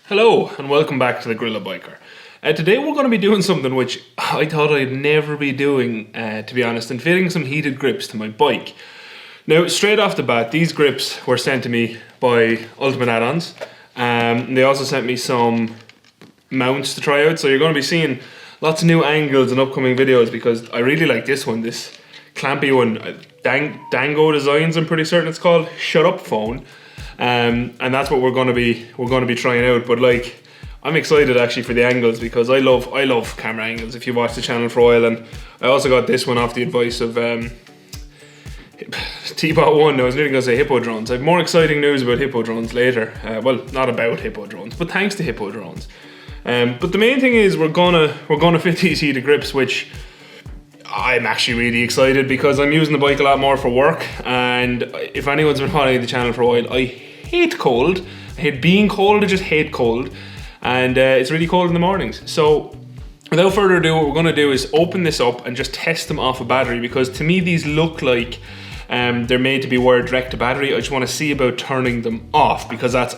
Hello and welcome back to the GorillaBiker. Today we're going to be doing something which I thought I'd never be doing, to be honest, and fitting some heated grips to my bike. Now, straight off the bat, these grips were sent to me by Ultimateaddons. They also sent me some mounts to try out, so you're going to be seeing lots of new angles in upcoming videos because I really like this one, this clampy one, Dango Designs, I'm pretty certain it's called, Shut Up Phone. And that's what we're going to be trying out. But like, I'm excited actually for the angles because I love camera angles. If you watch the channel for a while, and I also got this one off the advice of T-Bot1. I was nearly going to say Hippo Drones. I have more exciting news about Hippo Drones later. Well, not about Hippo Drones, but thanks to Hippo Drones. But the main thing is we're gonna fit these heated grips, which I'm actually really excited because I'm using the bike a lot more for work. And if anyone's been following the channel for a while, I hate cold. I hate being cold, I just hate cold. And it's really cold in the mornings. So without further ado, what we're gonna do is open this up and just test them off a battery, because to me these look like they're made to be wired direct to battery. I just wanna see about turning them off, because that's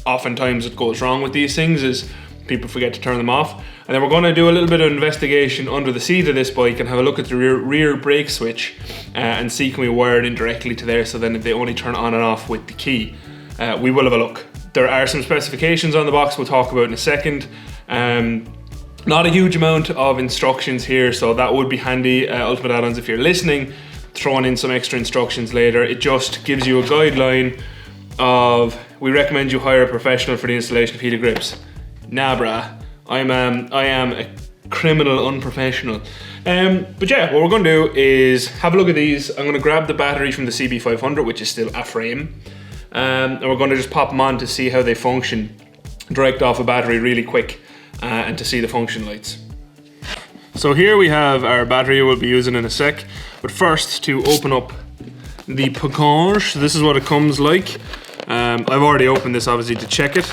oftentimes what goes wrong with these things, is people forget to turn them off. And then we're going to do a little bit of investigation under the seat of this bike and have a look at the rear brake switch and see can we wire it in directly to there, so then if they only turn on and off with the key. We will have a look. There are some specifications on the box we'll talk about in a second. Not a huge amount of instructions here, so that would be handy, Ultimateaddons, if you're listening, throwing in some extra instructions later. It just gives you a guideline of, we recommend you hire a professional for the installation of heated grips. Nah, brah. I am a criminal unprofessional. But yeah, what we're going to do is have a look at these. I'm going to grab the battery from the CBF1000, which is still a frame, and we're going to just pop them on to see how they function direct off a battery really quick, and to see the function lights. So here we have our battery we'll be using in a sec, but first, to open up the package, this is what it comes like. I've already opened this obviously to check it.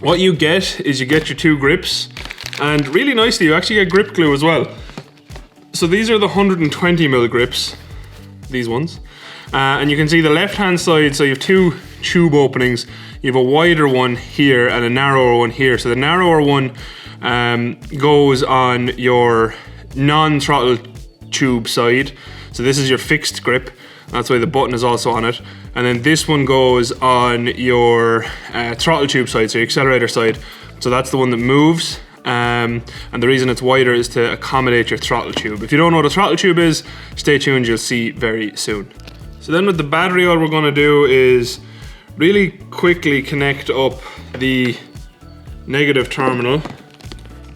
What you get is you get your two grips, and really nicely you actually get grip glue as well. So these are the 120mm grips, these ones. And you can see the left hand side, so you have two tube openings. You have a wider one here and a narrower one here. So the narrower one goes on your non-throttle tube side. So this is your fixed grip. That's why the button is also on it. And then this one goes on your throttle tube side, so your accelerator side. So that's the one that moves. And the reason it's wider is to accommodate your throttle tube. If you don't know what a throttle tube is, stay tuned, you'll see very soon. So then with the battery, all we're gonna do is really quickly connect up the negative terminal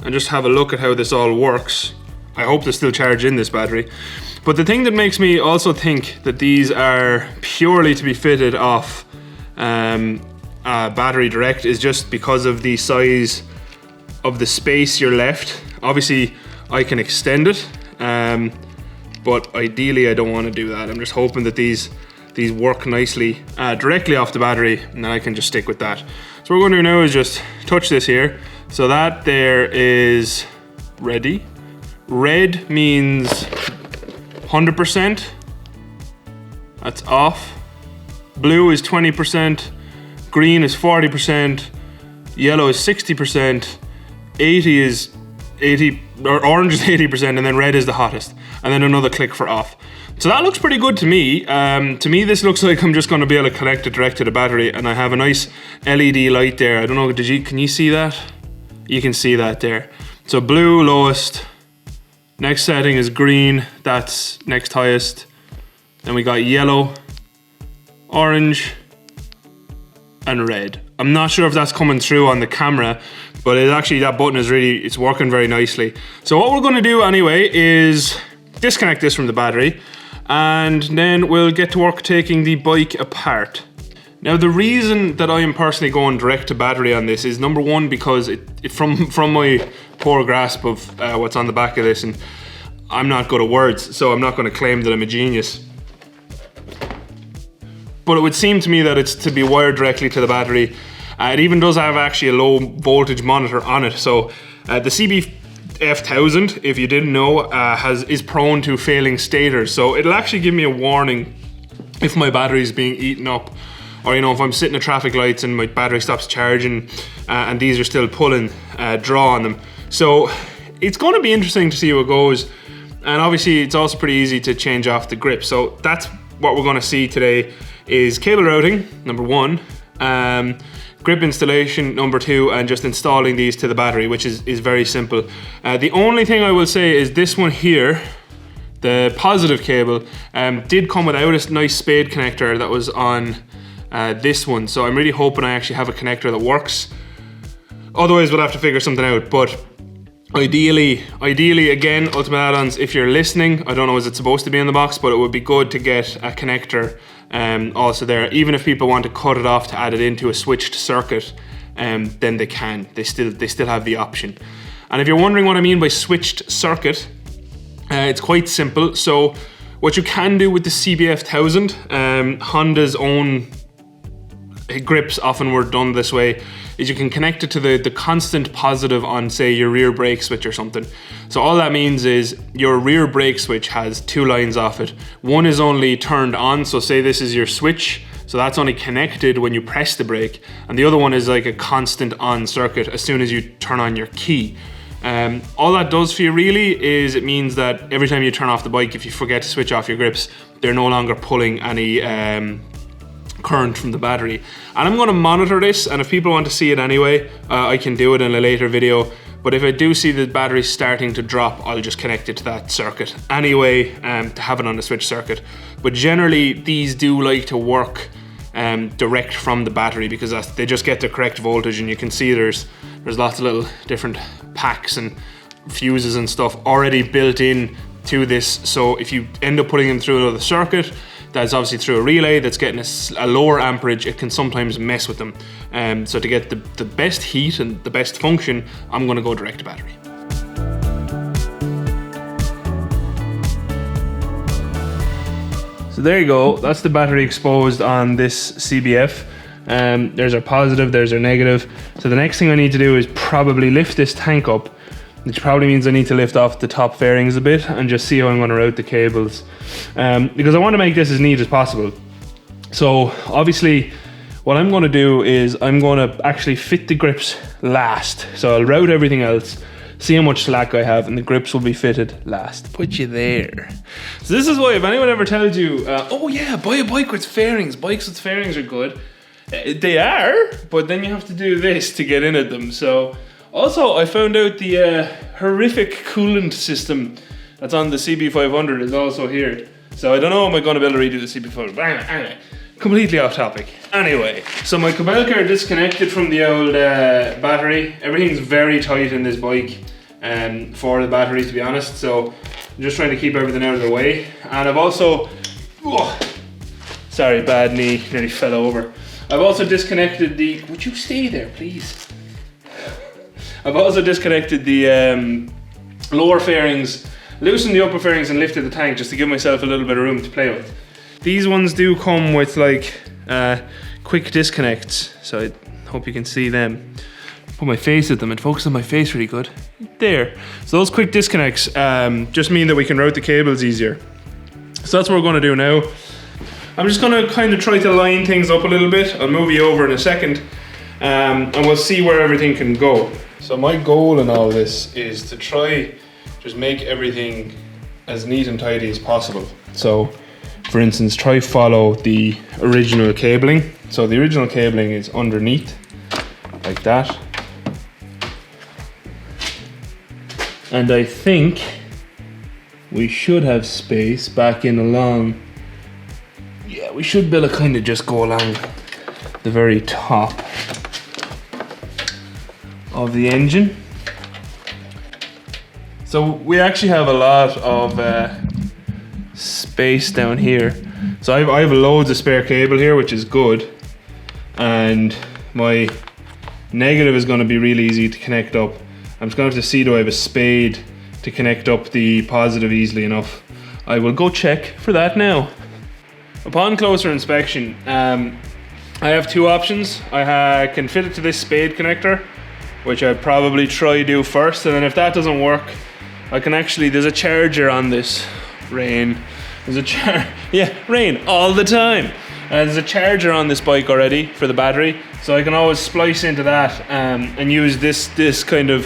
and just have a look at how this all works. I hope there's still charge in this battery. But the thing that makes me also think that these are purely to be fitted off battery direct is just because of the size of the space you're left. Obviously, I can extend it, but ideally I don't want to do that. I'm just hoping that these work nicely directly off the battery, and then I can just stick with that. So what we're going to do now is just touch this here. So that there is ready. Red means 100%, that's off. Blue is 20%, green is 40%, yellow is 60%, 80 is 80, or orange is 80%, and then red is the hottest. And then another click for off. So that looks pretty good to me. To me, this looks like I'm just going to be able to connect it direct to the battery, and I have a nice LED light there. I don't know, can you see that? You can see that there. So blue, lowest. Next setting is green, that's next highest. Then we got yellow, orange, and red. I'm not sure if that's coming through on the camera, but that button is it's working very nicely. So what we're gonna do anyway is disconnect this from the battery, and then we'll get to work taking the bike apart. Now, the reason that I am personally going direct to battery on this is, number one, because from my poor grasp of what's on the back of this, and I'm not good at words, so I'm not going to claim that I'm a genius. But it would seem to me that it's to be wired directly to the battery. It even does have actually a low voltage monitor on it. So the CBF1000, if you didn't know, is prone to failing stators. So it'll actually give me a warning if my battery is being eaten up or you know, if I'm sitting at traffic lights and my battery stops charging and these are still pulling, draw on them. So it's going to be interesting to see how it goes. And obviously it's also pretty easy to change off the grip. So that's what we're going to see today, is cable routing, number one, grip installation, number two, and just installing these to the battery, which is very simple. The only thing I will say is this one here, the positive cable, did come without a nice spade connector that was on this one. So I'm really hoping I actually have a connector that works. Otherwise we'll have to figure something out. But ideally again, Ultimateaddons, if you're listening, I don't know is it supposed to be in the box, but it would be good to get a connector also there. Even if people want to cut it off to add it into a switched circuit, then they can. They still have the option. And if you're wondering what I mean by switched circuit, it's quite simple. So what you can do with the CBF1000, Honda's own grips often were done this way, is you can connect it to the constant positive on, say, your rear brake switch or something. So all that means is your rear brake switch has two lines off it. One is only turned on, so say this is your switch, so that's only connected when you press the brake, and the other one is like a constant on circuit as soon as you turn on your key. All that does for you really is it means that every time you turn off the bike, if you forget to switch off your grips, they're no longer pulling any current from the battery. And I'm going to monitor this, and if people want to see it anyway, I can do it in a later video. But if I do see the battery starting to drop, I'll just connect it to that circuit anyway, to have it on the switch circuit. But generally these do like to work direct from the battery, because they just get the correct voltage, and you can see there's lots of little different packs and fuses and stuff already built in to this. So if you end up putting them through another circuit that's obviously through a relay that's getting a lower amperage, it can sometimes mess with them. So to get the best heat and the best function, I'm going to go direct to battery. So there you go, that's the battery exposed on this CBF. There's our positive, there's our negative. So the next thing I need to do is probably lift this tank up, which probably means I need to lift off the top fairings a bit and just see how I'm going to route the cables. Because I want to make this as neat as possible. So obviously what I'm going to do is I'm going to actually fit the grips last. So I'll route everything else, see how much slack I have, and the grips will be fitted last. Put you there. So this is why, if anyone ever tells you, oh yeah, buy a bike with fairings. Bikes with fairings are good. They are, but then you have to do this to get in at them. So also, I found out the horrific coolant system that's on the CB500 is also here. So I don't know, am I going to be able to redo the CB500? Anyway, completely off topic. Anyway, so my cabelcar disconnected from the old battery. Everything's very tight in this bike for the battery, to be honest. So I'm just trying to keep everything out of the way. And I've also, sorry, bad knee, nearly fell over. I've also disconnected the, would you stay there, please? I've also disconnected the lower fairings, loosened the upper fairings and lifted the tank just to give myself a little bit of room to play with. These ones do come with like quick disconnects, so I hope you can see them. Put my face at them and focus on my face really good. There. So those quick disconnects just mean that we can route the cables easier. So that's what we're going to do now. I'm just going to kind of try to line things up a little bit. I'll move you over in a second and we'll see where everything can go. So my goal in all this is to try just make everything as neat and tidy as possible. So for instance, try follow the original cabling. So the original cabling is underneath like that. And I think we should have space back in along. Yeah, we should be able to kind of just go along the very top of the engine. So we actually have a lot of space down here. So I have loads of spare cable here, which is good. And my negative is going to be really easy to connect up. I'm just going to have to see, do I have a spade to connect up the positive easily enough. I will go check for that now. Upon closer inspection, I have two options. I can fit it to this spade connector, which I'd probably try do first, and then if that doesn't work, I can actually, there's a charger on this, Rain. There's a yeah, Rain, all the time. There's a charger on this bike already for the battery, so I can always splice into that and use this kind of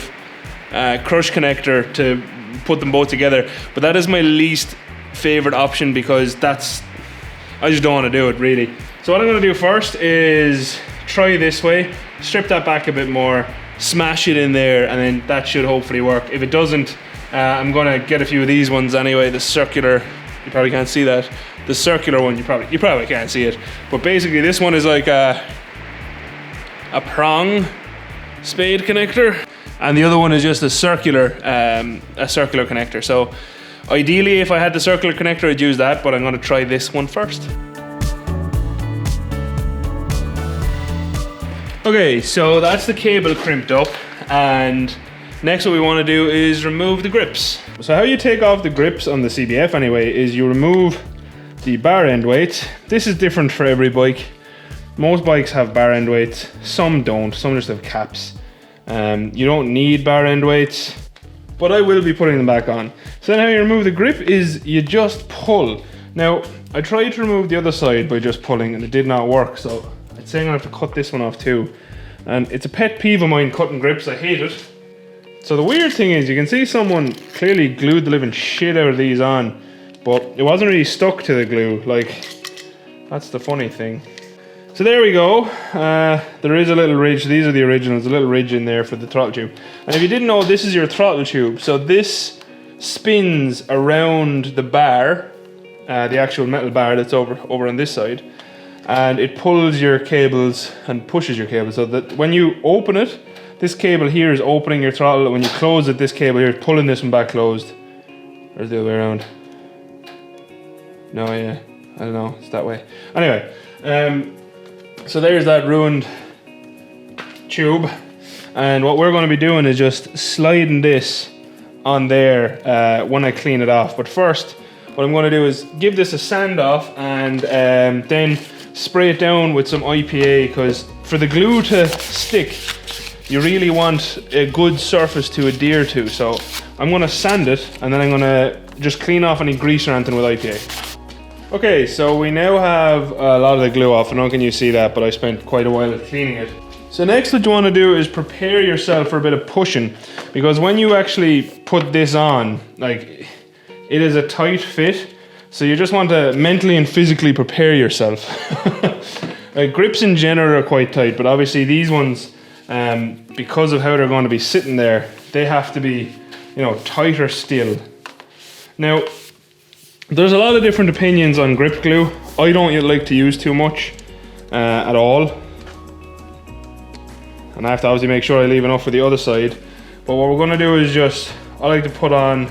crush connector to put them both together. But that is my least favorite option because I just don't want to do it really. So what I'm going to do first is try this way, strip that back a bit more, smash it in there, and then that should hopefully work. If it doesn't, I'm going to get a few of these ones anyway, the circular, you probably can't see that. The circular one, you probably can't see it. But basically this one is like a prong spade connector, and the other one is just a circular connector. So ideally, if I had the circular connector, I'd use that, but I'm going to try this one first. Okay, so that's the cable crimped up, and next what we want to do is remove the grips. So how you take off the grips on the CBF anyway is you remove the bar end weights. This is different for every bike. Most bikes have bar end weights, some don't, some just have caps. You don't need bar end weights, but I will be putting them back on. So then how you remove the grip is you just pull. Now, I tried to remove the other side by just pulling and it did not work, so I'd say I'm gonna have to cut this one off too. And it's a pet peeve of mine, cutting grips, I hate it. So the weird thing is, you can see someone clearly glued the living shit out of these on, but it wasn't really stuck to the glue, like, that's the funny thing. So there we go, there is a little ridge, these are the originals, a little ridge in there for the throttle tube. And if you didn't know, this is your throttle tube, so this spins around the bar, the actual metal bar that's over on this side, and it pulls your cables and pushes your cables, so that when you open it, this cable here is opening your throttle, and when you close it, this cable here is pulling this one back closed. Or the other way around. No, yeah, I don't know, it's that way. Anyway, so there's that ruined tube, and what we're going to be doing is just sliding this on there when I clean it off. But first, what I'm going to do is give this a sand off and then spray it down with some IPA, because for the glue to stick, you really want a good surface to adhere to. So I'm going to sand it, and then I'm going to just clean off any grease or anything with IPA. Okay, so we now have a lot of the glue off. I don't know can you see that, but I spent quite a while cleaning it. So next what you want to do is prepare yourself for a bit of pushing, because when you actually put this on, like, it is a tight fit, so you just want to mentally and physically prepare yourself. Like, grips in general are quite tight, but obviously these ones, because of how they're going to be sitting there, they have to be, you know, tighter still. Now, there's a lot of different opinions on grip glue. I don't like to use too much at all. And I have to obviously make sure I leave enough for the other side. But what we're going to do is just, I like to put on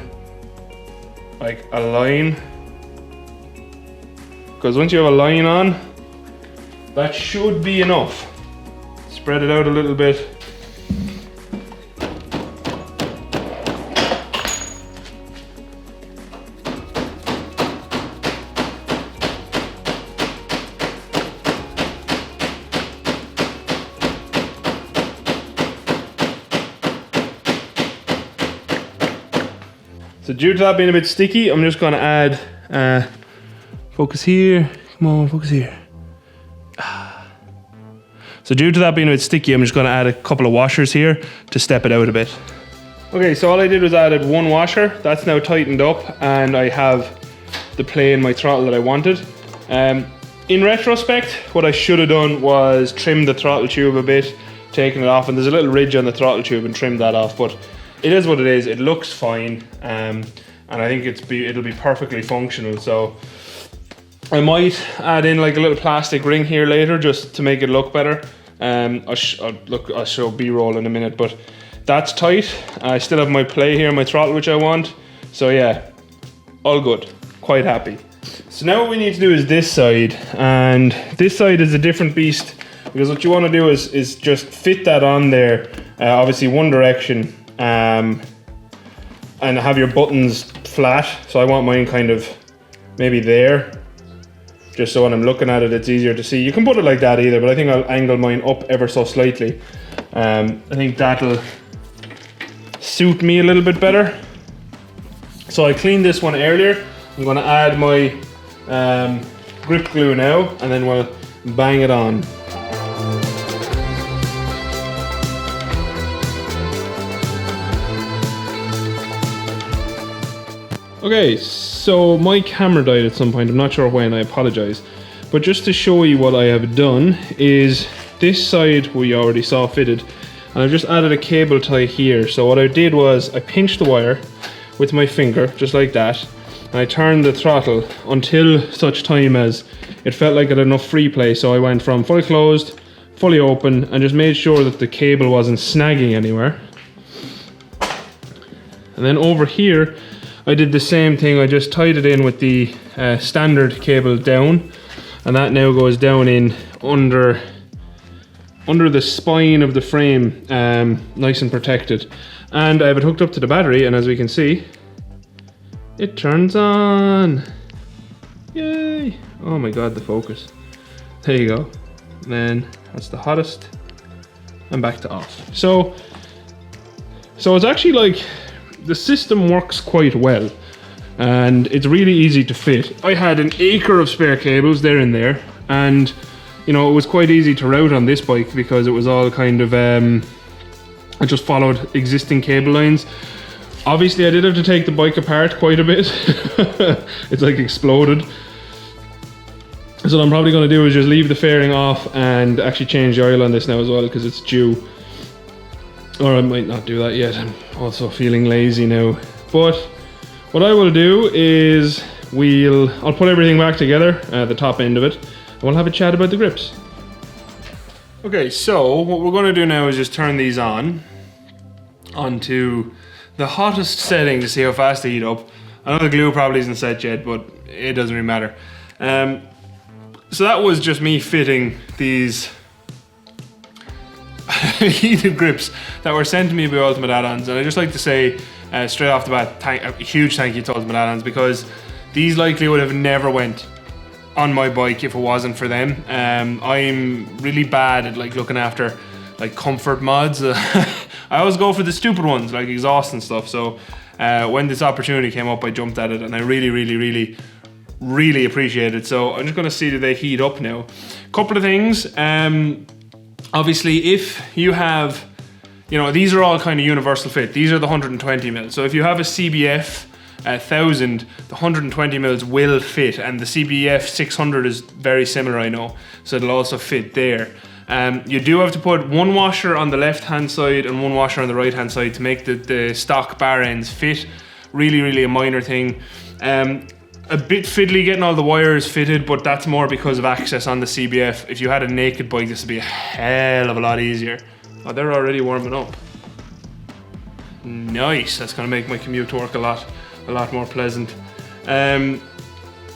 like a line. Because once you have a line on, that should be enough. Spread it out a little bit. So due to that being a bit sticky, I'm just going to add, focus here, come on, focus here. So due to that being a bit sticky, I'm just going to add a couple of washers here to step it out a bit. Okay, so all I did was added one washer. That's now tightened up, and I have the play in my throttle that I wanted. In retrospect, what I should have done was trim the throttle tube a bit, taken it off, and there's a little ridge on the throttle tube, and trimmed that off, but it is what it is. It looks fine, and I think it'll be perfectly functional. So I might add in like a little plastic ring here later just to make it look better. I'll show B-roll in a minute, but that's tight. I still have my play here, my throttle, which I want. So yeah, all good, quite happy. So now what we need to do is this side, and this side is a different beast, because what you want to do is just fit that on there, obviously one direction, and have your buttons flat. So I want mine kind of maybe there, just so when I'm looking at it, it's easier to see. You can put it like that either, but I think I'll angle mine up ever so slightly. I think that'll suit me a little bit better. So I cleaned this one earlier. I'm going to add my grip glue now, and then we'll bang it on. Okay, so my camera died at some point, I'm not sure when, I apologize. But just to show you what I have done is this side we already saw fitted, and I've just added a cable tie here. So what I did was I pinched the wire with my finger, just like that, and I turned the throttle until such time as it felt like it had enough free play. So I went from fully closed, fully open, and just made sure that the cable wasn't snagging anywhere. And then over here, I did the same thing. I just tied it in with the standard cable down, and that now goes down in under the spine of the frame, nice and protected. And I have it hooked up to the battery, and as we can see, it turns on. Yay! Oh my god, the focus. There you go. And then that's the hottest, and back to off. So it's actually like, the system works quite well, and it's really easy to fit. I had an acre of spare cables there and there, and you know, it was quite easy to route on this bike because it was all kind of, I just followed existing cable lines. Obviously I did have to take the bike apart quite a bit. It's like exploded. So what I'm probably going to do is just leave the fairing off and actually change the oil on this now as well, because it's due. Or I might not do that yet, I'm also feeling lazy now. But what I will do is I'll put everything back together, the top end of it, and we'll have a chat about the grips. Okay, so what we're going to do now is just turn these onto the hottest setting to see how fast they heat up. I know the glue probably isn't set yet, but it doesn't really matter. So that was just me fitting these heated grips that were sent to me by Ultimateaddons, and I just like to say straight off the bat, a huge thank you to Ultimateaddons, because these likely would have never went on my bike if it wasn't for them. I'm really bad at like looking after like comfort mods. I always go for the stupid ones like exhaust and stuff. So when this opportunity came up, I jumped at it, and I really appreciate it. So I'm just going to see that they heat up now. Couple of things. Obviously, if you have, you know, these are all kind of universal fit. These are the 120 mil. So if you have a CBF1000, the 120 mils will fit, and the CBF600 is very similar, I know. So it'll also fit there. You do have to put one washer on the left-hand side and one washer on the right-hand side to make the stock bar ends fit. Really a minor thing. A bit fiddly getting all the wires fitted, but that's more because of access on the CBF. If you had a naked bike, this would be a hell of a lot easier. Oh, they're already warming up. Nice, that's gonna make my commute to work a lot more pleasant.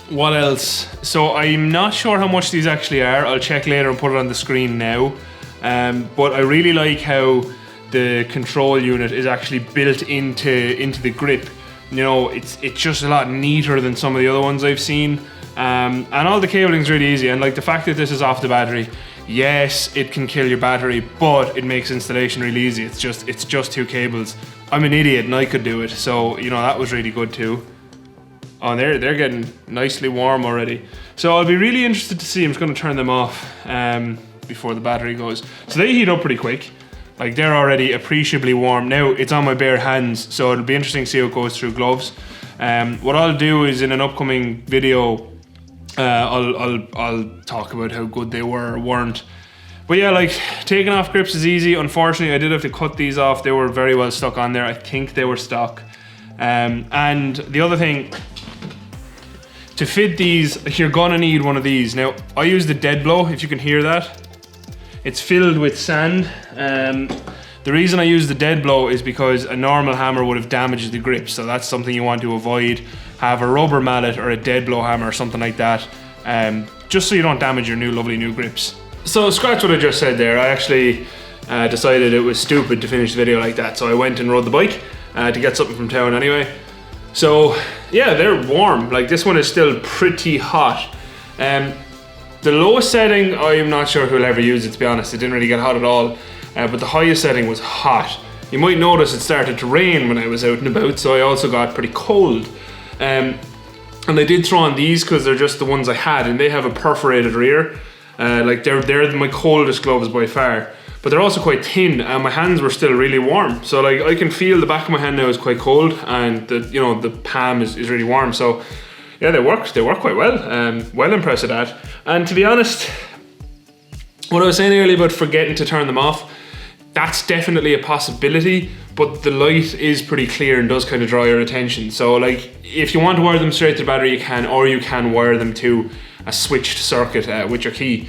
What else? So I'm not sure how much these actually are. I'll check later and put it on the screen now. But I really like how the control unit is actually built into the grip. You know, it's just a lot neater than some of the other ones I've seen. And all the cabling's really easy, and like the fact that this is off the battery, yes, it can kill your battery, but it makes installation really easy. It's just two cables. I'm an idiot and I could do it, so you know, that was really good too. Oh, they're getting nicely warm already. So I'll be really interested to see. I'm just going to turn them off before the battery goes. So they heat up pretty quick. Like, they're already appreciably warm. Now it's on my bare hands, so it'll be interesting to see how it goes through gloves. What I'll do is in an upcoming video, I'll talk about how good they were or weren't. But yeah, like, taking off grips is easy. Unfortunately, I did have to cut these off. They were very well stuck on there. I think they were stock. And the other thing, to fit these, you're gonna need one of these. Now, I use the dead blow, if you can hear that. It's filled with sand. The reason I use the dead blow is because a normal hammer would have damaged the grip, so that's something you want to avoid. Have a rubber mallet or a dead blow hammer or something like that, just so you don't damage your lovely new grips. So scratch what I just said there. I actually decided it was stupid to finish the video like that, so I went and rode the bike to get something from town anyway. So yeah, they're warm. Like, this one is still pretty hot. The lowest setting, I'm not sure who'll ever use it, to be honest. It didn't really get hot at all, but the highest setting was hot. You might notice it started to rain when I was out and about, so I also got pretty cold. And I did throw on these because they're just the ones I had, and they have a perforated rear. Like they're my coldest gloves by far. But they're also quite thin, and my hands were still really warm. So like I can feel the back of my hand now is quite cold, and the palm is really warm. So yeah, they work quite well. Well impressed with that. And to be honest, what I was saying earlier about forgetting to turn them off, that's definitely a possibility, but the light is pretty clear and does kind of draw your attention. So like if you want to wire them straight to the battery, you can, or you can wire them to a switched circuit with your key.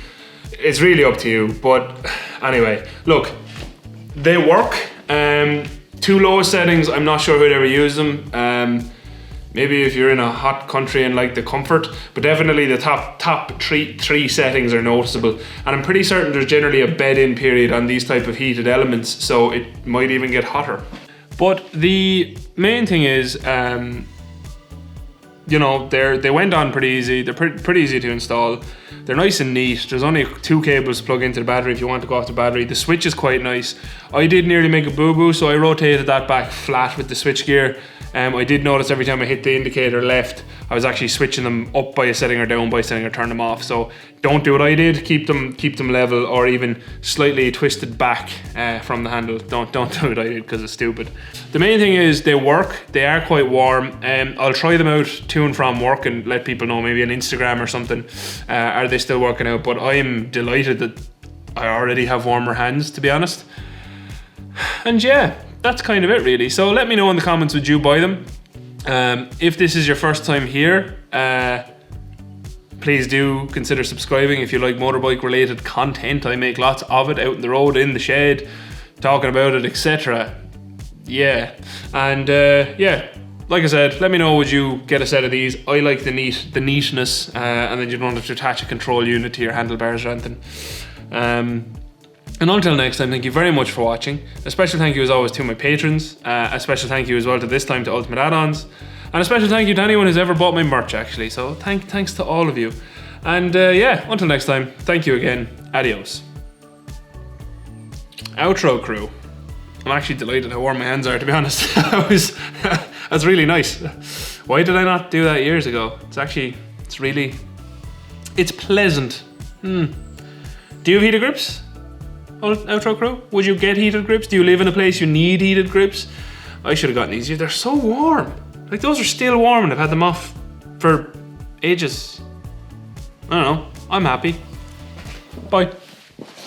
It's really up to you, but anyway, look, they work. Two lowest settings, I'm not sure who'd ever use them. Maybe if you're in a hot country and like the comfort, but definitely the top three settings are noticeable. And I'm pretty certain there's generally a bed-in period on these type of heated elements, so it might even get hotter. But the main thing is, you know, they went on pretty easy. They're pretty easy to install. They're nice and neat. There's only 2 cables to plug into the battery if you want to go off the battery. The switch is quite nice. I did nearly make a boo-boo, so I rotated that back flat with the switch gear. I did notice every time I hit the indicator left, I was actually switching them up by a setting or down by a setting or turn them off. So don't do what I did. Keep them level, or even slightly twisted back from the handle. Don't do what I did because it's stupid. The main thing is they work. They are quite warm. I'll try them out to and from work and let people know, maybe on Instagram or something. Are they still working out? But I'm delighted that I already have warmer hands, to be honest. And yeah, that's kind of it really. So let me know in the comments, would you buy them? If this is your first time here, please do consider subscribing if you like motorbike related content. I make lots of it out in the road, in the shed, talking about it, etc. Yeah, and yeah, like I said, let me know, would you get a set of these? I like the neatness, and then you don't have to attach a control unit to your handlebars or anything. And until next time, thank you very much for watching. A special thank you as always to my patrons. A special thank you as well to this time to Ultimateaddons. And a special thank you to anyone who's ever bought my merch actually. So thanks to all of you. And yeah, until next time, thank you again. Adios. Outro crew. I'm actually delighted how warm my hands are, to be honest. That's really nice. Why did I not do that years ago? It's pleasant. Do you have heated grips? Outro crew? Would you get heated grips? Do you live in a place you need heated grips? I should have gotten these. They're so warm. Like, those are still warm and I've had them off for ages. I don't know. I'm happy. Bye.